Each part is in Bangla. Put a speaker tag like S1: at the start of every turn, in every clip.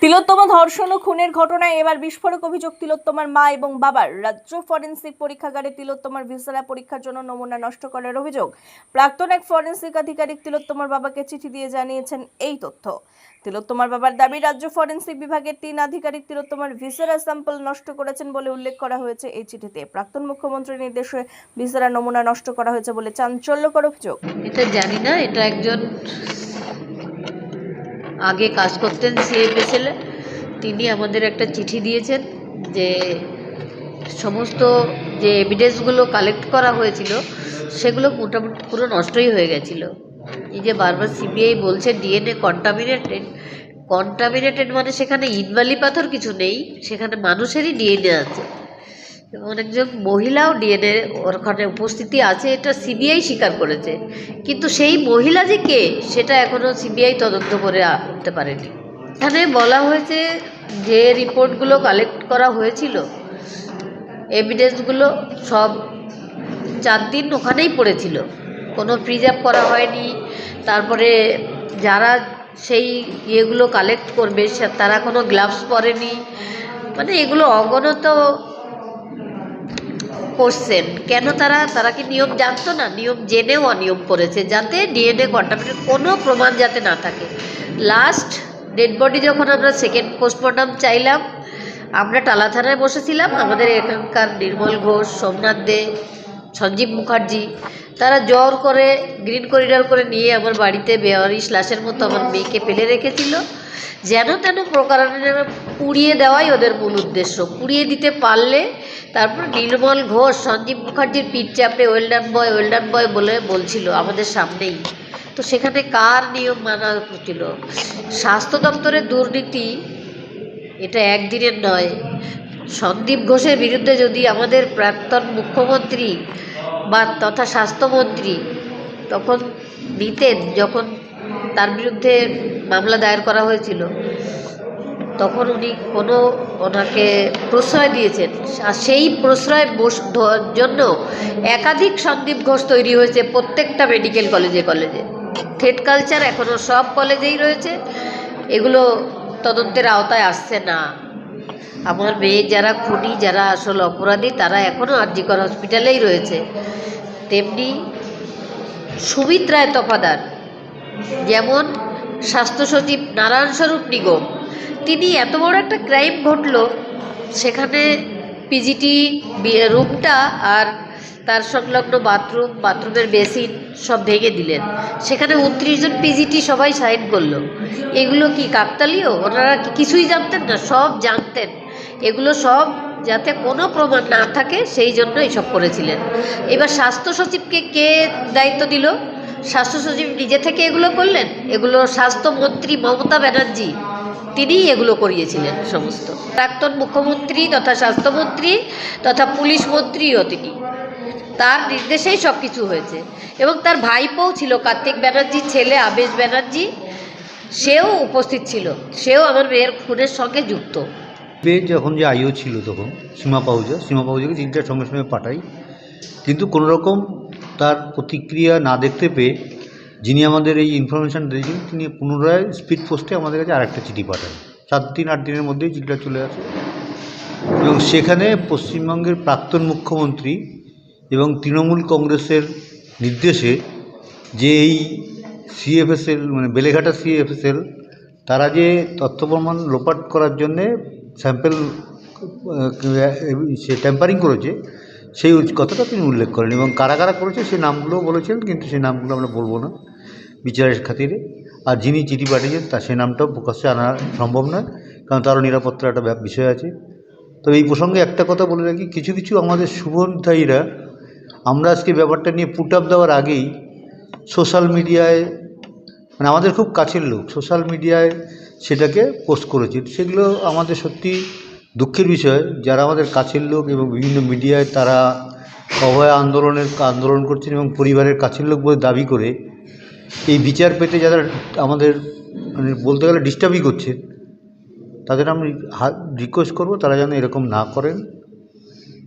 S1: তিলোত্তমা ধর্ষণ ও খুনের ঘটনায় এবার বিস্ফোরক অভিযোগ তিলোত্তমার মা এবং বাবার। রাজ্য ফরেন্সিক পরীক্ষাগারে তিলোত্তমার ভিসেরা পরীক্ষার জন্য নমুনা নষ্ট করার অভিযোগ। প্রাক্তন এক ফরেন্সিক আধিকারিক তিলোত্তমার বাবাকে চিঠি দিয়ে জানিয়েছেন এই তথ্য। তিলোত্তমার বাবার দাবি, রাজ্য ফরেন্সিক বিভাগের 3 আধিকারিক তিলোত্তমার ভিসেরা স্যাম্পল নষ্ট করেছেন বলে উল্লেখ করা হয়েছে এই চিঠিতে। প্রাক্তন মুখ্যমন্ত্রীর নির্দেশে ভিসেরা নমুনা নষ্ট করা হয়েছে বলে চাঞ্চল্যকর অভিযোগ।
S2: এটা জানি না, এটা একজন আগে কাজ করতেন সিএফএসএলে, তিনি আমাদের একটা চিঠি দিয়েছেন যে সমস্ত যে এভিডেন্সগুলো কালেক্ট করা হয়েছিল সেগুলো মোটামুটি পুরো নষ্টই হয়ে গেছিলো। এই যে বারবার সিবিআই বলছে ডিএনএ কন্টামিনেটেড মানে সেখানে ইনভালি পাথর কিছু নেই, সেখানে মানুষেরই ডিএনএ আছে এবং একজন মহিলাও ডিএনএ ওখানে উপস্থিতি আছে, এটা সিবিআই স্বীকার করেছে। কিন্তু সেই মহিলা যে কে সেটা এখনও সিবিআই তদন্ত করে উঠতে পারেনি। এখানে বলা হয়েছে যে রিপোর্টগুলো কালেক্ট করা হয়েছিল, এভিডেন্সগুলো সব 4 দিন ওখানেই পড়েছিল, কোনো প্রিজার্ভ করা হয়নি। তারপরে যারা সেই ইয়েগুলো কালেক্ট করবে তারা কোনো গ্লাভস পরেনি, মানে এগুলো অগণিত করছেন। কেন তারা কি নিয়ম জানতো না? নিয়ম জেনেও অনিয়ম করেছে যাতে ডিএনএ কন্টামিনেট কোনো প্রমাণ যাতে না থাকে। লাস্ট ডেড বডি যখন আমরা সেকেন্ড পোস্টমর্টম চাইলাম, আমরা টালা থানায় বসেছিলাম, আমাদের এখানকার নির্মল ঘোষ, সোমনাথ দে, সঞ্জীব মুখার্জি, তারা জোর করে গ্রিন করিডর করে নিয়ে আমার বাড়িতে বেওয়ারিশ লাশের মতো আমার মেয়েকে ফেলে রেখেছিল। যেন তেন প্রকারণে পুড়িয়ে দেওয়াই ওদের মূল উদ্দেশ্য। পুড়িয়ে দিতে পারলে তারপর নির্মল ঘোষ সঞ্জীব মুখার্জির পিঠ চাপড়ে ওয়েলডান বয় বলে বলছিল আমাদের সামনেই। তো সেখানে কার নিয়ম মানা হচ্ছিল? স্বাস্থ্য দপ্তরের দুর্নীতি এটা একদিনের নয়। সন্দীপ ঘোষের বিরুদ্ধে যদি আমাদের প্রাক্তন মুখ্যমন্ত্রী বা তথা স্বাস্থ্যমন্ত্রী তখন নিতেন, যখন তার বিরুদ্ধে মামলা দায়ের করা হয়েছিল, তখন উনি ওনাকে প্রশ্রয় দিয়েছেন। আর সেই প্রশ্রয় জন্য একাধিক সন্দীপ ঘোষ তৈরি হয়েছে প্রত্যেকটা মেডিকেল কলেজে। থ্রেট কালচার এখনও সব কলেজেই রয়েছে, এগুলো তদন্তের আওতায় আসছে না। আমার মেয়ে যারা খুনি, যারা আসল অপরাধী, তারা এখনও আরজিকর হসপিটালেই রয়েছে। তেমনি সুমিত রায় তফাদার, যেমন স্বাস্থ্য সচিব নারায়ণ স্বরূপ নিগম, তিনি এত বড় একটা ক্রাইম ঘটলো, সেখানে পিজিটি রুমটা আর তার সংলগ্ন বাথরুমের বেসিন সব ভেঙে দিলেন। সেখানে 29 জন পিজিটি সবাই সাইন করলো। এগুলো কি কাকতালীয়? ওনারা কিছুই জানতেন না? সব জানতেন। এগুলো সব যাতে কোনো প্রমাণ না থাকে সেই জন্য এইসব করেছিলেন। এবার স্বাস্থ্য সচিবকে কে দায়িত্ব দিল? স্বাস্থ্য সচিব নিজে থেকে এগুলো করলেন? এগুলো স্বাস্থ্যমন্ত্রী মমতা ব্যানার্জি তিনিই এগুলো করিয়েছিলেন সমস্ত। প্রাক্তন মুখ্যমন্ত্রী তথা স্বাস্থ্যমন্ত্রী তথা পুলিশ মন্ত্রীও তিনি, তার নির্দেশেই সব কিছু হয়েছে। এবং তার ভাইপোও ছিল, কার্তিক ব্যানার্জির ছেলে আবেশ ব্যানার্জি, সেও উপস্থিত ছিল, সেও আমার মেয়ের খুনের সঙ্গে যুক্ত।
S3: যখন যে আইও ছিল তখন সীমা পাহুজাকে চিঠিটার সঙ্গে সঙ্গে পাঠাই, কিন্তু কোনোরকম তার প্রতিক্রিয়া না দেখতে পেয়ে যিনি আমাদের এই ইনফরমেশান দিয়েছিলেন তিনি পুনরায় স্পিড পোস্টে আমাদের কাছে আরেকটা চিঠি পাঠান। 7-8 দিনের মধ্যেই চিঠিটা চলে আসে এবং সেখানে পশ্চিমবঙ্গের প্রাক্তন মুখ্যমন্ত্রী এবং তৃণমূল কংগ্রেসের নির্দেশে যে এই সিএফএসএল মানে বেলেঘাটা সিএফএসএল তারা যে তথ্য প্রমাণ লোপাট করার জন্যে স্যাম্পেল সে ট্যাম্পারিং করেছে, সেই কথাটা তিনি উল্লেখ করেন এবং কারা কারা করেছে সেই নামগুলোও বলেছেন, কিন্তু সেই নামগুলো আমরা বলবো না বিচারের খাতিরে। আর যিনি চিঠি পাঠিয়েছেন তার সেই নামটাও প্রকাশ্যে আনা সম্ভব নয়, কারণ তারও নিরাপত্তার একটা বিষয় আছে। তবে এই প্রসঙ্গে একটা কথা বলে রাখি, কিছু কিছু আমাদের শুভধ্যায়ীরা আমরা আজকে ব্যাপারটা নিয়ে পুট আপ দেওয়ার আগেই সোশ্যাল মিডিয়ায়, মানে আমাদের খুব কাছের লোক সোশ্যাল মিডিয়ায় সেটাকে পোস্ট করেছে। সেগুলো আমাদের সত্যি দুঃখের বিষয়। যারা আমাদের কাছের লোক এবং বিভিন্ন মিডিয়ায় তারা অভয় আন্দোলন করছেন এবং পরিবারের কাছের লোক বলে দাবি করে এই বিচার পেতে যারা আমাদের মানে বলতে গেলে ডিস্টার্বই করছে, তাদের আমি রিকোয়েস্ট করব তারা যেন এরকম না করেন।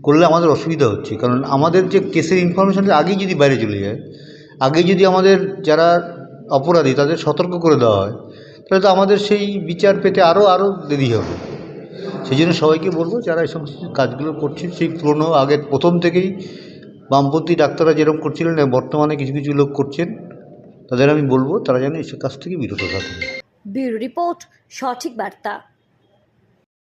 S3: করলে আমাদের অসুবিধা হচ্ছে, কারণ আমাদের যে কেসের ইনফরমেশানটা আগেই যদি বাইরে চলে যায়, আগে যদি আমাদের যারা অপরাধী তাদের সতর্ক করে দেওয়া হয়, তাহলে তো আমাদের সেই বিচার পেতে আরও দেরি হবে। সেই জন্য সবাইকে বলবো যারা এই সমস্ত কাজগুলো করছেন সেই পুরনো আগের প্রথম থেকেই বামপন্থী ডাক্তাররা যেরকম করছিলেন বর্তমানে কিছু কিছু লোক করছেন, তাদের আমি বলবো তারা যেন এসব কাজ থেকে বিরত থাকেন।
S4: ব্যুরো রিপোর্ট, সঠিক বার্তা।